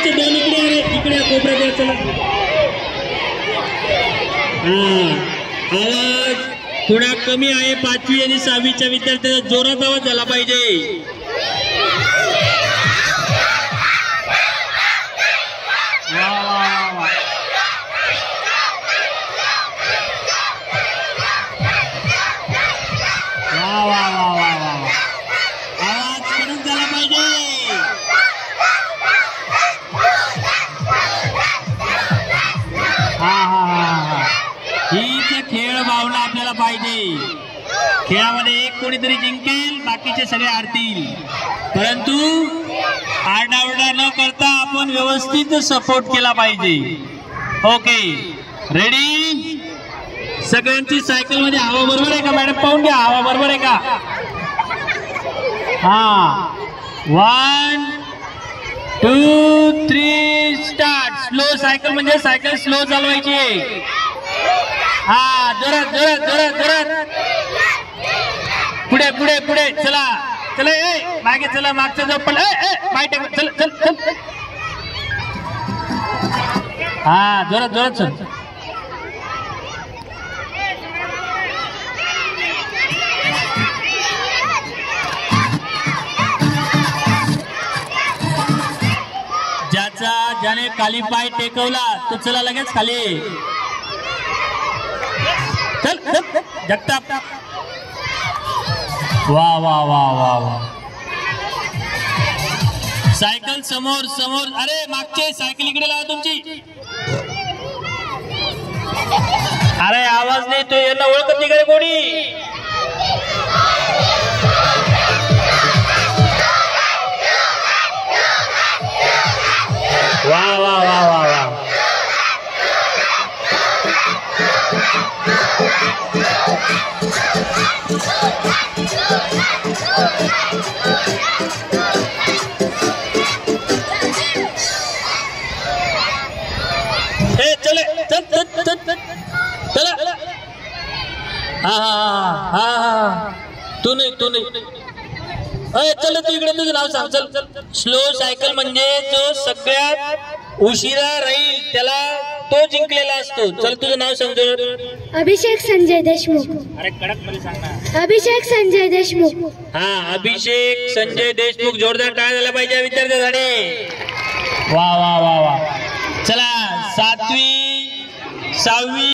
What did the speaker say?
सायकलचे दोन इकडे कोपऱ्यात चला. आवाज थोडा कमी आहे. 5वी आणि 6वीच्या विद्यार्थ्यांचा जोरात आवाज झाला पाहिजे. आवाज कडक झाला पाहिजे. हीच खेळ भावना आपल्याला पाहिजे. खेळामध्ये एक कोणीतरी जिंकेल, बाकीचे सगळे हारतील. परंतु आरडाओरडा न करता आपण व्यवस्थित सपोर्ट केला पाहिजे. Okay, ready? सगळ्यांची सायकल मध्ये हवा बरोबर आहे का मॅडम? पाहून घ्या हवा बरोबर आहे का. हा, 1 2 3 स्टार्ट. स्लो सायकल म्हणजे सायकल स्लो चालवायची. हा, जोरात जोरात जोरात जोरात. पुढे पुढे पुढे चला चला. मागे चला, मागचा जो पण माहिती चल चल चल. हा, जोरात जोरात चल. ज्याने खाली पाय टेकवला तो चला लगेच खाली. चल चल जगताप. वा वा वा वा वा. सायकल समोर समोर. अरे मागचे सायकल इकडे लावा तुमची. अरे आवाज नाही तो, यांना ओळखत नाही का कोणी? वा वा वा वा वा. चले चल चल चल चला. हा हा हा हा. तू नाही तू नाही. चल तू इकडे, तुझं नाव सांग. चल चल. स्लो सायकल म्हणजे जो सगळ्यात उशिरा राहील त्याला तो जिंकलेला असतो. चल तुझं नाव सांग. अभिषेक संजय देशमुख. अरे कडक मध्ये सांग ना. अभिषेक संजय देशमुख. हा, अभिषेक संजय देशमुख. जोरदार टाळ्या झाल्या पाहिजे विद्यार्थ्यांसाठी. वा वा वा वा. चला 7वी 6वी